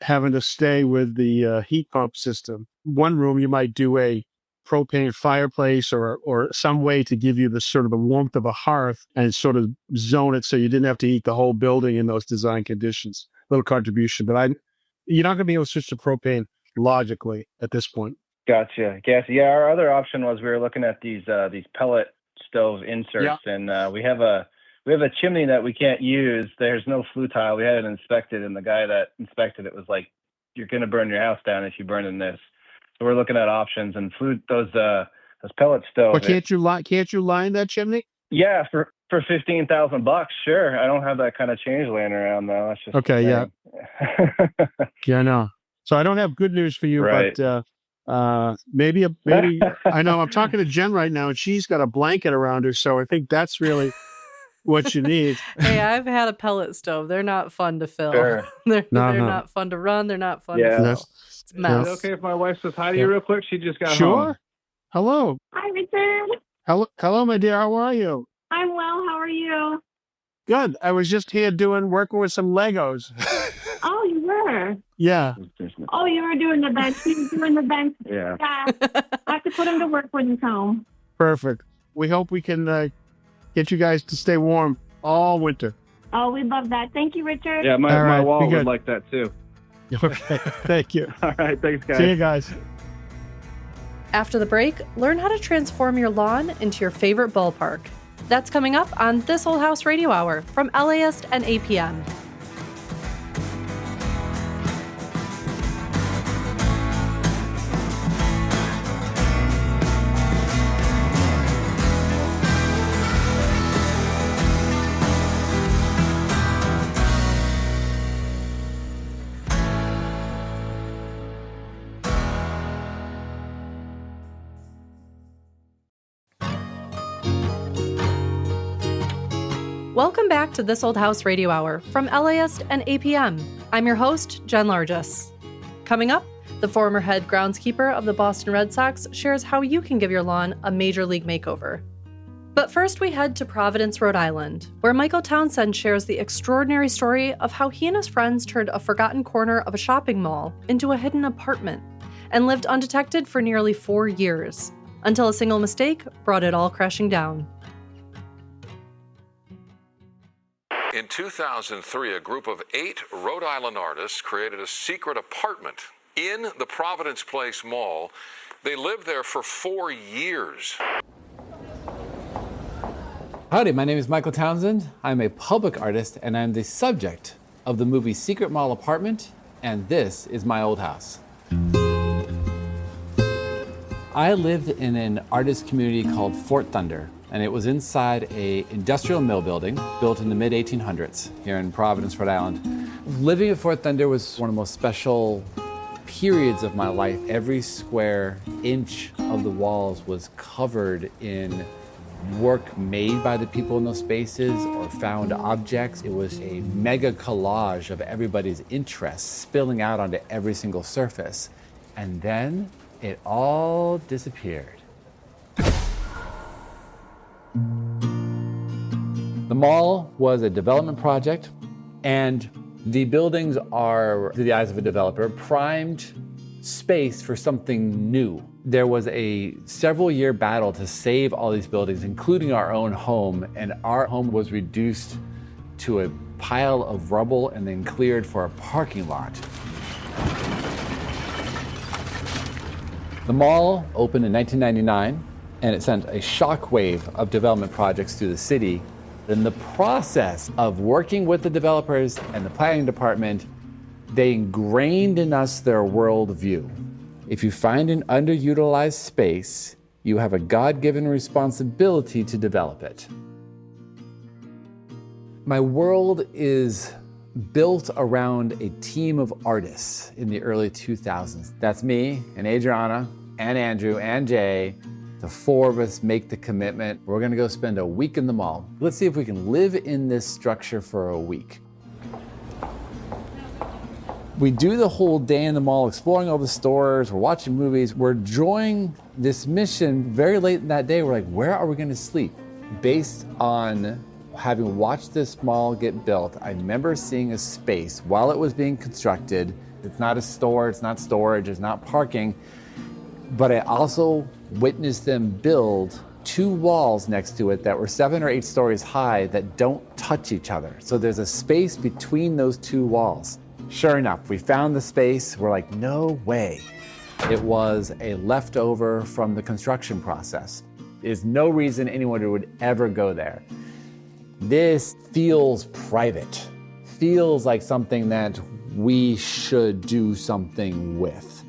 [SPEAKER 13] having to stay with the heat pump system. One room, you might do a propane fireplace or some way to give you the sort of the warmth of a hearth and sort of zone it so you didn't have to heat the whole building in those design conditions. Little contribution, but you're not going to be able to switch to propane logically at this point.
[SPEAKER 12] Gotcha. Yeah, our other option was we were looking at these pellet stove inserts, and we have a chimney that we can't use. There's no flue tile. We had it inspected, and the guy that inspected it was like, "You're going to burn your house down if you burn in this." So we're looking at options and those pellet stoves.
[SPEAKER 13] But can't you line that chimney?
[SPEAKER 12] Yeah, for $15,000, sure. I don't have that kind of change laying around though. That's just
[SPEAKER 13] okay. Yeah. Yeah, no. So I don't have good news for you,
[SPEAKER 12] right.
[SPEAKER 13] But maybe I know I'm talking to Jen right now, and she's got a blanket around her, so I think that's really what you need.
[SPEAKER 1] Hey, I've had a pellet stove. They're not fun to fill.
[SPEAKER 12] Sure.
[SPEAKER 1] They're not fun to run. They're not fun to fill. It's a mess.
[SPEAKER 14] Is it okay if my wife says hi to you real quick? She just got home.
[SPEAKER 13] Sure. Hello.
[SPEAKER 15] Hi, Richard.
[SPEAKER 13] Hello, my dear. How are you?
[SPEAKER 15] I'm well. How are you?
[SPEAKER 13] Good. I was just here working with some Legos.
[SPEAKER 15] Oh, you were?
[SPEAKER 13] Yeah.
[SPEAKER 15] Oh, you were doing the bench. You were doing the bench.
[SPEAKER 12] Yeah.
[SPEAKER 15] I have to put him to work when he's home.
[SPEAKER 13] Perfect. We hope we can get you guys to stay warm all winter.
[SPEAKER 15] Oh, we love that. Thank you, Richard.
[SPEAKER 14] Yeah, my wall would like that too.
[SPEAKER 13] Okay. Thank you.
[SPEAKER 14] All right. Thanks, guys.
[SPEAKER 13] See you guys.
[SPEAKER 1] After the break, learn how to transform your lawn into your favorite ballpark. That's coming up on This Old House Radio Hour from LAist and APM. Welcome back to This Old House Radio Hour from LAist and APM. I'm your host, Jen Largis. Coming up, the former head groundskeeper of the Boston Red Sox shares how you can give your lawn a major league makeover. But first we head to Providence, Rhode Island, where Michael Townsend shares the extraordinary story of how he and his friends turned a forgotten corner of a shopping mall into a hidden apartment and lived undetected for nearly 4 years, until a single mistake brought it all crashing down.
[SPEAKER 16] In 2003, a group of 8 Rhode Island artists created a secret apartment in the Providence Place Mall. They lived there for 4 years.
[SPEAKER 17] Howdy, my name is Michael Townsend. I'm a public artist, and I'm the subject of the movie Secret Mall Apartment and this is my old house. I lived in an artist community called Fort Thunder, and it was inside a industrial mill building built in the mid-1800s here in Providence, Rhode Island. Living at Fort Thunder was one of the most special periods of my life. Every square inch of the walls was covered in work made by the people in those spaces or found objects. It was a mega collage of everybody's interests spilling out onto every single surface. And then it all disappeared. The mall was a development project, and the buildings are, through the eyes of a developer, primed space for something new. There was a several-year battle to save all these buildings, including our own home, and our home was reduced to a pile of rubble and then cleared for a parking lot. The mall opened in 1999, and it sent a shockwave of development projects through the city. In the process of working with the developers and the planning department, they ingrained in us their worldview. If you find an underutilized space, you have a God-given responsibility to develop it. My world is built around a team of artists in the early 2000s. That's me and Adriana and Andrew and Jay. The four of us make the commitment. We're gonna go spend a week in the mall. Let's see if we can live in this structure for a week. We do the whole day in the mall, exploring all the stores, we're watching movies, we're enjoying this mission. Very late in that day, we're like, where are we gonna sleep? Based on having watched this mall get built, I remember seeing a space while it was being constructed. It's not a store, it's not storage, it's not parking, but I also witnessed them build 2 walls next to it that were 7 or 8 stories high that don't touch each other. So there's a space between those 2 walls. Sure enough, we found the space. We're like, no way. It was a leftover from the construction process. There's no reason anyone would ever go there. This feels private, feels like something that we should do something with.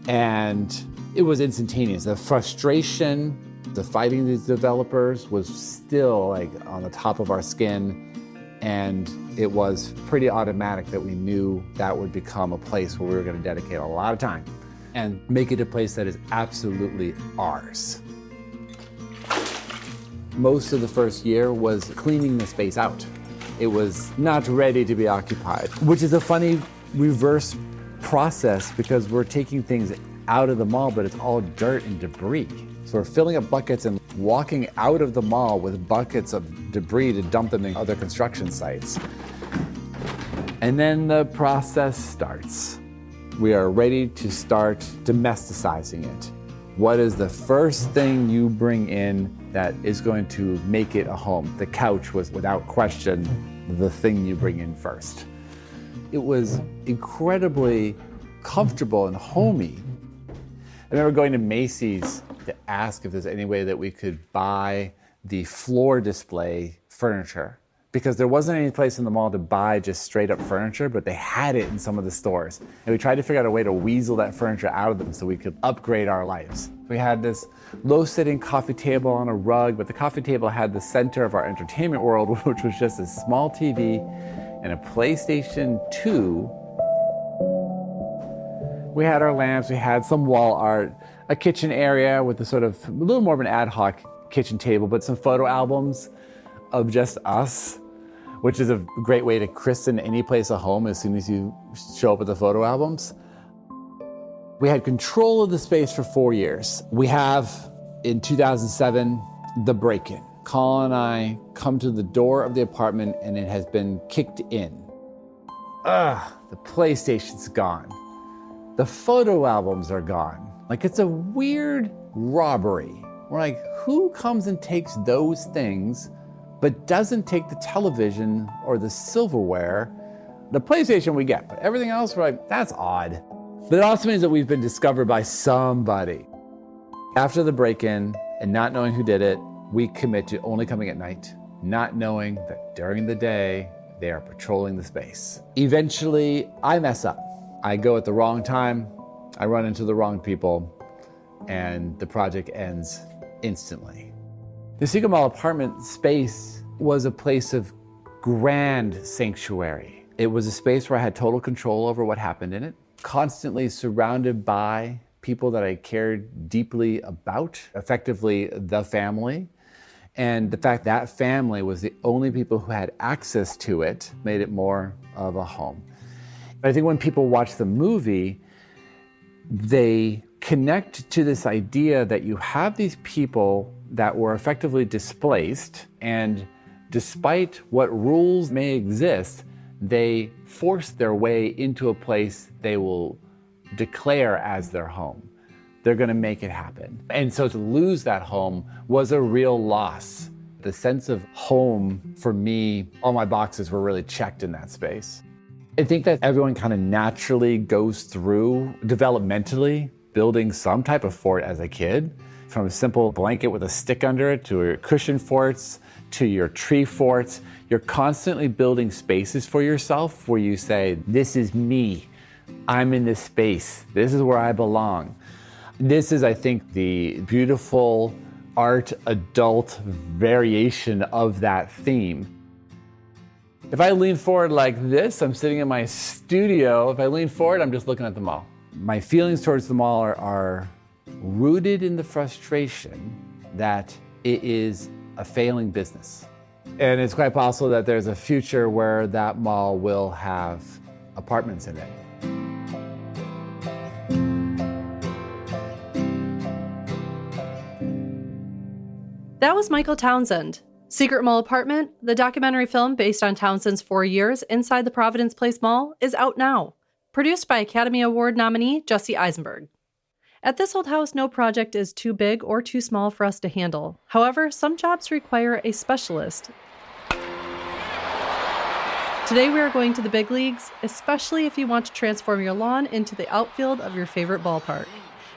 [SPEAKER 17] And it was instantaneous. The frustration, the fighting these developers was still like on the top of our skin. And it was pretty automatic that we knew that would become a place where we were going to dedicate a lot of time and make it a place that is absolutely ours. Most of the first year was cleaning the space out. It was not ready to be occupied, which is a funny reverse process because we're taking things out of the mall, but it's all dirt and debris. So we're filling up buckets and walking out of the mall with buckets of debris to dump them in other construction sites. And then the process starts. We are ready to start domesticizing it. What is the first thing you bring in that is going to make it a home? The couch was, without question, the thing you bring in first. It was incredibly comfortable and homey. I remember going to Macy's to ask if there's any way that we could buy the floor display furniture because there wasn't any place in the mall to buy just straight up furniture, but they had it in some of the stores. And we tried to figure out a way to weasel that furniture out of them so we could upgrade our lives. We had this low-sitting coffee table on a rug, but the coffee table had the center of our entertainment world, which was just a small TV and a PlayStation 2. We had our lamps, we had some wall art, a kitchen area with a sort of a little more of an ad hoc kitchen table, but some photo albums of just us, which is a great way to christen any place a home as soon as you show up with the photo albums. We had control of the space for 4 years. We have, in 2007, the break-in. Colin and I come to the door of the apartment and it has been kicked in. The PlayStation's gone. The photo albums are gone. Like, it's a weird robbery. We're like, who comes and takes those things, but doesn't take the television or the silverware? The PlayStation we get, but everything else, we're like, that's odd. But it also means that we've been discovered by somebody. After the break-in and not knowing who did it, we commit to only coming at night, not knowing that during the day, They are patrolling the space. Eventually, I mess up. I go at the wrong time, I run into the wrong people, and the project ends instantly. The Secret Mall apartment space was a place of grand sanctuary. It was a space where I had total control over what happened in it, constantly surrounded by people that I cared deeply about, effectively the family. And the fact that family was the only people who had access to it made it more of a home. I think when people watch the movie, they connect to this idea that you have these people that were effectively displaced, and despite what rules may exist, they force their way into a place they will declare as their home. They're going to make it happen. And so to lose that home was a real loss. The sense of home for me, all my boxes were really checked in that space. I think that everyone kind of naturally goes through developmentally building some type of fort as a kid, from a simple blanket with a stick under it to your cushion forts to your tree forts. You're constantly building spaces for yourself where you say, this is me. I'm in this space. This is where I belong. This is, I think, the beautiful art adult variation of that theme. If I lean forward like this, I'm sitting in my studio. If I lean forward, I'm just looking at the mall. My feelings towards the mall are rooted in the frustration that it is a failing business. And it's quite possible that there's a future where that mall will have apartments in it.
[SPEAKER 1] That was Michael Townsend. Secret Mall Apartment, the documentary film based on Townsend's 4 years inside the Providence Place Mall, is out now. Produced by Academy Award nominee Jesse Eisenberg. At this old house, no project is too big or too small for us to handle. However, some jobs require a specialist. Today we are going to the big leagues, especially if you want to transform your lawn into the outfield of your favorite ballpark.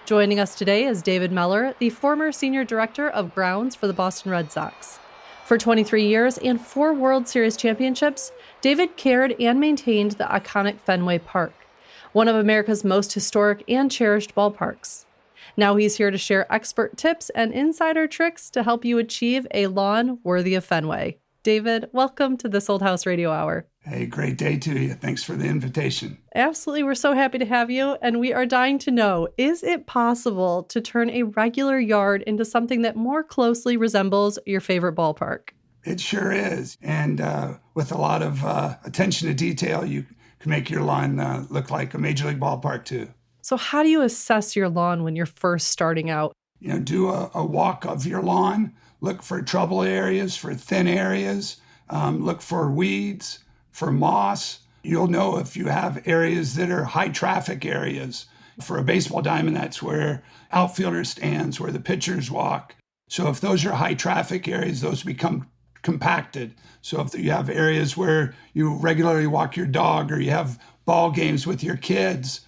[SPEAKER 1] Joining us today is David Mellor, the former Senior Director of Grounds for the Boston Red Sox. For 23 years and 4 World Series championships, David cared and maintained the iconic Fenway Park, one of America's most historic and cherished ballparks. Now he's here to share expert tips and insider tricks to help you achieve a lawn worthy of Fenway. David, welcome to This Old House Radio Hour.
[SPEAKER 18] Hey, great day to you. Thanks for the invitation.
[SPEAKER 1] Absolutely. We're so happy to have you. And we are dying to know, is it possible to turn a regular yard into something that more closely resembles your favorite ballpark?
[SPEAKER 18] It sure is. And with a lot of attention to detail, you can make your lawn look like a major league ballpark too.
[SPEAKER 1] So how do you assess your lawn when you're first starting out?
[SPEAKER 18] You know, do a walk of your lawn, look for trouble areas, for thin areas, look for weeds, for moss. You'll know if you have areas that are high traffic areas. For a baseball diamond, that's where outfielder stands, where the pitchers walk. So if those are high traffic areas, those become compacted. So if you have areas where you regularly walk your dog or you have ball games with your kids,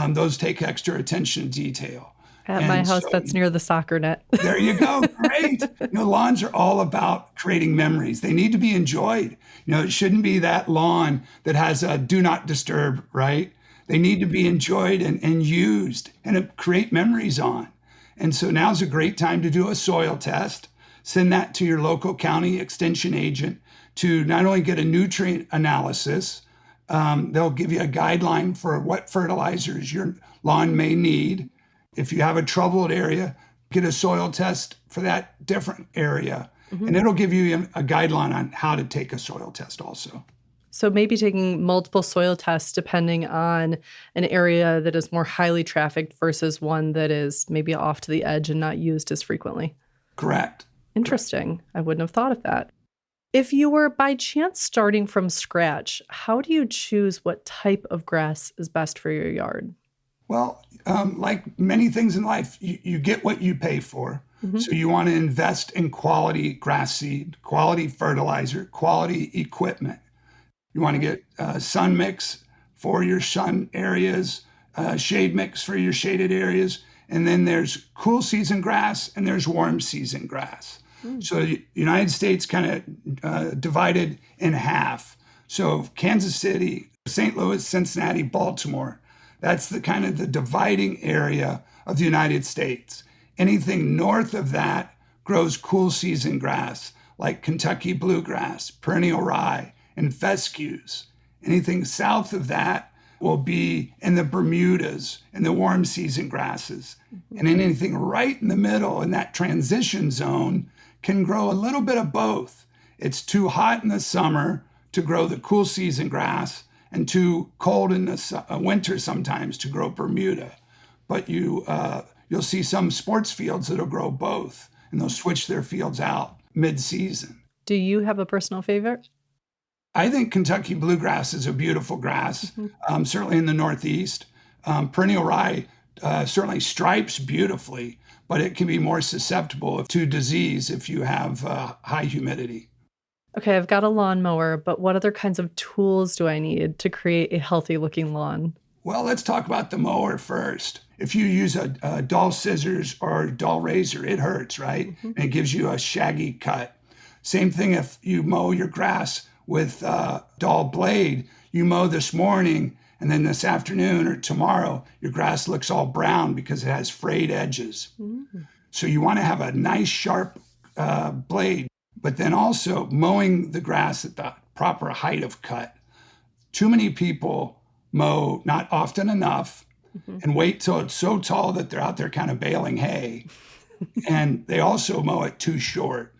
[SPEAKER 18] those take extra attention to detail.
[SPEAKER 1] At my house, that's near the soccer net.
[SPEAKER 18] There you go. Great. You know, lawns are all about creating memories. They need to be enjoyed. You know, it shouldn't be that lawn that has a do not disturb, right? They need to be enjoyed and used and create memories on. And so now's a great time to do a soil test. Send that to your local county extension agent to not only get a nutrient analysis, they'll give you a guideline for what fertilizers your lawn may need. If you have a troubled area, get a soil test for that different area. Mm-hmm. And it'll give you a guideline on how to take a soil test also.
[SPEAKER 1] So maybe taking multiple soil tests depending on an area that is more highly trafficked versus one that is maybe off to the edge and not used as frequently.
[SPEAKER 18] Correct.
[SPEAKER 1] Interesting. Correct. I wouldn't have thought of that. If you were by chance starting from scratch, how do you choose what type of grass is best for your yard?
[SPEAKER 18] Well, like many things in life, you get what you pay for. Mm-hmm. So you want to invest in quality grass seed, quality fertilizer, quality equipment. You want to get sun mix for your sun areas, shade mix for your shaded areas. And then there's cool season grass and there's warm season grass. Mm. So the United States kind of divided in half. So Kansas City, St. Louis, Cincinnati, Baltimore, that's the kind of the dividing area of the United States. Anything north of that grows cool season grass like Kentucky bluegrass, perennial rye, and fescues. Anything south of that will be in the Bermudas and the warm season grasses. And anything right in the middle in that transition zone can grow a little bit of both. It's too hot in the summer to grow the cool season grass and too cold in the winter sometimes to grow Bermuda. But you'll see some sports fields that'll grow both, and they'll switch their fields out mid-season.
[SPEAKER 1] Do you have a personal favorite?
[SPEAKER 18] I think Kentucky bluegrass is a beautiful grass, certainly in the Northeast. Perennial rye certainly stripes beautifully, but it can be more susceptible to disease if you have high humidity.
[SPEAKER 1] Okay, I've got a lawnmower, but what other kinds of tools do I need to create a healthy looking lawn?
[SPEAKER 18] Well, let's talk about the mower first. If you use a dull scissors or a dull razor, it hurts, right? And it gives you a shaggy cut. Same thing if you mow your grass with a dull blade. You mow this morning, and then this afternoon or tomorrow, your grass looks all brown because it has frayed edges. So you want to have a nice, sharp blade, but then also mowing the grass at the proper height of cut. Too many people mow not often enough and wait till it's so tall that they're out there kind of baling hay. And they also mow it too short.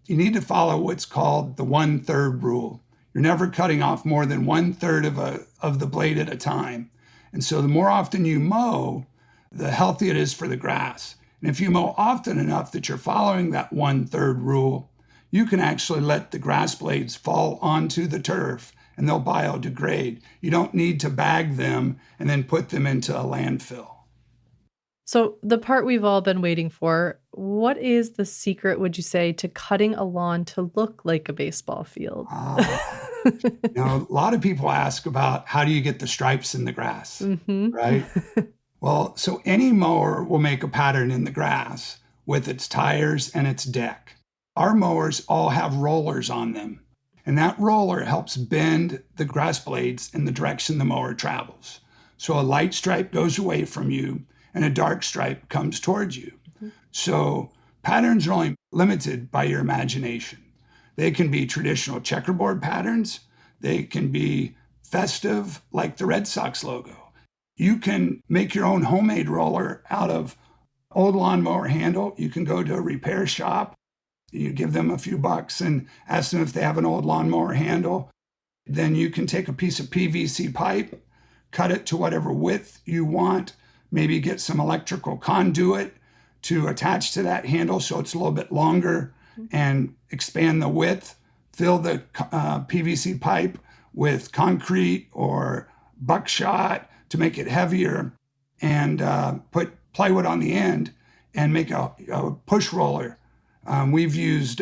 [SPEAKER 18] You need to follow what's called the 1/3 rule. You're never cutting off more than 1/3 of the blade at a time. And so the more often you mow, the healthier it is for the grass. And if you mow often enough that you're following that 1/3 rule, you can actually let the grass blades fall onto the turf and they'll biodegrade. You don't need to bag them and then put them into a landfill.
[SPEAKER 1] So the part we've all been waiting for, what is the secret, would you say, to cutting a lawn to look like a baseball field?
[SPEAKER 18] Now, a lot of people ask about how do you get the stripes in the grass, right? Well, so any mower will make a pattern in the grass with its tires and its deck. Our mowers all have rollers on them, and that roller helps bend the grass blades in the direction the mower travels. So a light stripe goes away from you and a dark stripe comes towards you. So patterns are only limited by your imagination. They can be traditional checkerboard patterns. They can be festive, like the Red Sox logo. You can make your own homemade roller out of old lawnmower handle. You can go to a repair shop. You give them a few bucks and ask them if they have an old lawnmower handle. Then you can take a piece of PVC pipe, cut it to whatever width you want, maybe get some electrical conduit to attach to that handle so it's a little bit longer and expand the width. Fill the PVC pipe with concrete or buckshot to make it heavier, and put plywood on the end and make a push roller. We've used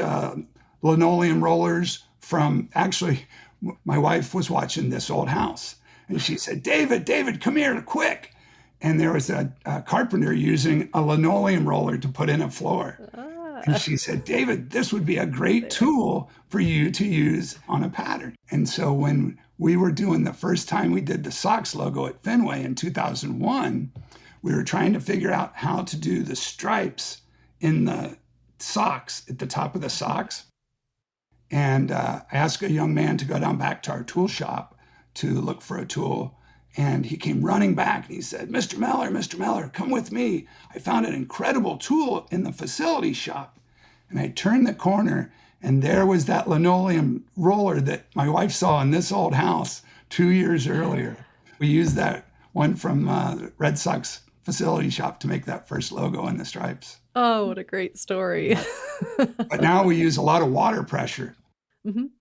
[SPEAKER 18] linoleum rollers from, actually, my wife was watching This Old House and she said, David, come here quick. And there was a carpenter using a linoleum roller to put in a floor. And she said, David, this would be a great tool for you to use on a pattern. And so when we were doing the first time we did the Sox logo at Fenway in 2001, we were trying to figure out how to do the stripes in the socks, at the top of the socks. And I asked a young man to go down back to our tool shop to look for a tool. And he came running back and he said, Mr. Mellor, come with me. I found an incredible tool in the facility shop. And I turned the corner and there was that linoleum roller that my wife saw in This Old House 2 years earlier. We used that one from the Red Sox facility shop to make that first logo in the stripes.
[SPEAKER 1] Oh, what a great story.
[SPEAKER 18] But now we use a lot of water pressure.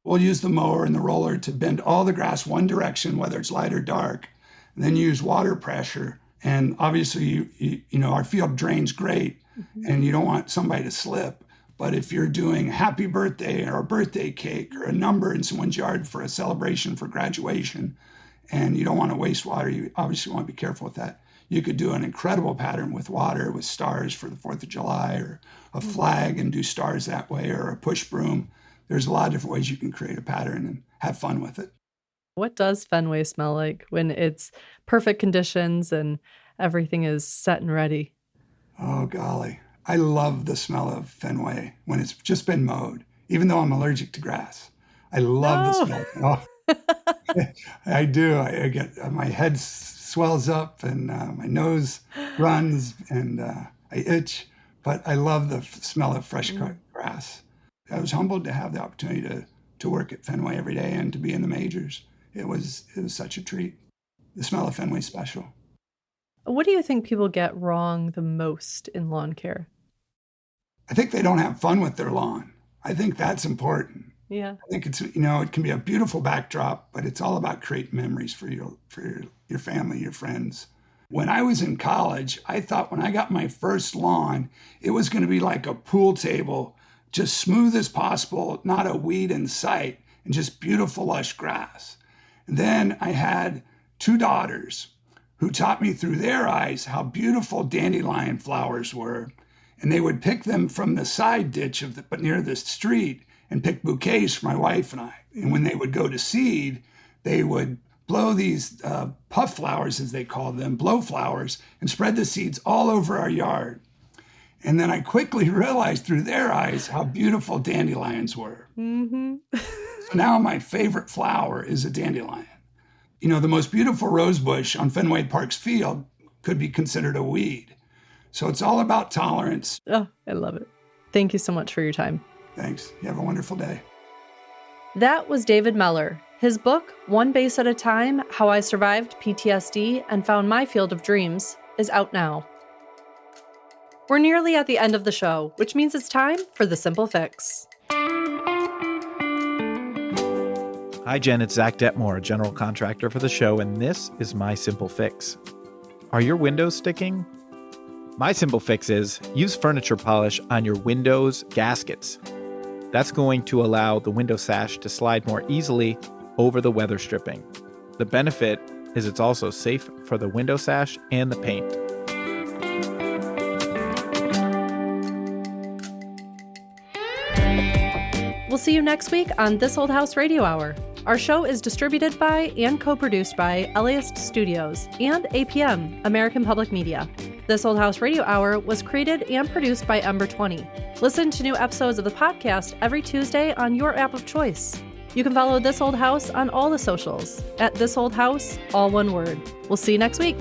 [SPEAKER 18] We'll use the mower and the roller to bend all the grass one direction, whether it's light or dark, and then use water pressure. And obviously, you know, our field drains great and you don't want somebody to slip. But if you're doing a happy birthday or a birthday cake or a number in someone's yard for a celebration for graduation, and you don't want to waste water, you obviously want to be careful with that. You could do an incredible pattern with water, with stars for the 4th of July, or a flag and do stars that way, or a push broom. There's a lot of different ways you can create a pattern and have fun with it.
[SPEAKER 1] What does Fenway smell like when it's perfect conditions and everything is set and ready?
[SPEAKER 18] Oh, golly. I love the smell of Fenway when it's just been mowed, even though I'm allergic to grass. I love the smell. Oh, I do. I get my head swells up and my nose runs and I itch, but I love the smell of fresh cut grass. I was humbled to have the opportunity to work at Fenway every day and to be in the majors. It was such a treat. The smell of Fenway is special.
[SPEAKER 1] What do you think people get wrong the most in lawn care?
[SPEAKER 18] I think they don't have fun with their lawn. I think that's important.
[SPEAKER 1] Yeah.
[SPEAKER 18] I think it's, it can be a beautiful backdrop, but it's all about creating memories for your family, your friends. When I was in college, I thought when I got my first lawn, it was going to be like a pool table, just smooth as possible, not a weed in sight, and just beautiful, lush grass. And then I had 2 daughters who taught me through their eyes how beautiful dandelion flowers were. And they would pick them from the side ditch but near the street and pick bouquets for my wife and I. And when they would go to seed, they would blow these puff flowers, as they called them, blow flowers, and spread the seeds all over our yard. And then I quickly realized through their eyes how beautiful dandelions were.
[SPEAKER 1] Mm-hmm.
[SPEAKER 18] So now my favorite flower is a dandelion. The most beautiful rose bush on Fenway Park's field could be considered a weed. So it's all about tolerance.
[SPEAKER 1] Oh, I love it. Thank you so much for your time.
[SPEAKER 18] Thanks. You have a wonderful day.
[SPEAKER 1] That was David Mellor. His book, One Base at a Time, How I Survived PTSD and Found My Field of Dreams, is out now. We're nearly at the end of the show, which means it's time for the Simple Fix.
[SPEAKER 6] Hi, Jen. It's Zach Detmore, general contractor for the show, and this is my Simple Fix. Are your windows sticking? My Simple Fix is use furniture polish on your windows gaskets. That's going to allow the window sash to slide more easily over the weather stripping. The benefit is it's also safe for the window sash and the paint.
[SPEAKER 1] We'll see you next week on This Old House Radio Hour. Our show is distributed by and co-produced by LAist Studios and APM, American Public Media. This Old House Radio Hour was created and produced by Ember 20. Listen to new episodes of the podcast every Tuesday on your app of choice. You can follow This Old House on all the socials at This Old House, all one word. We'll see you next week.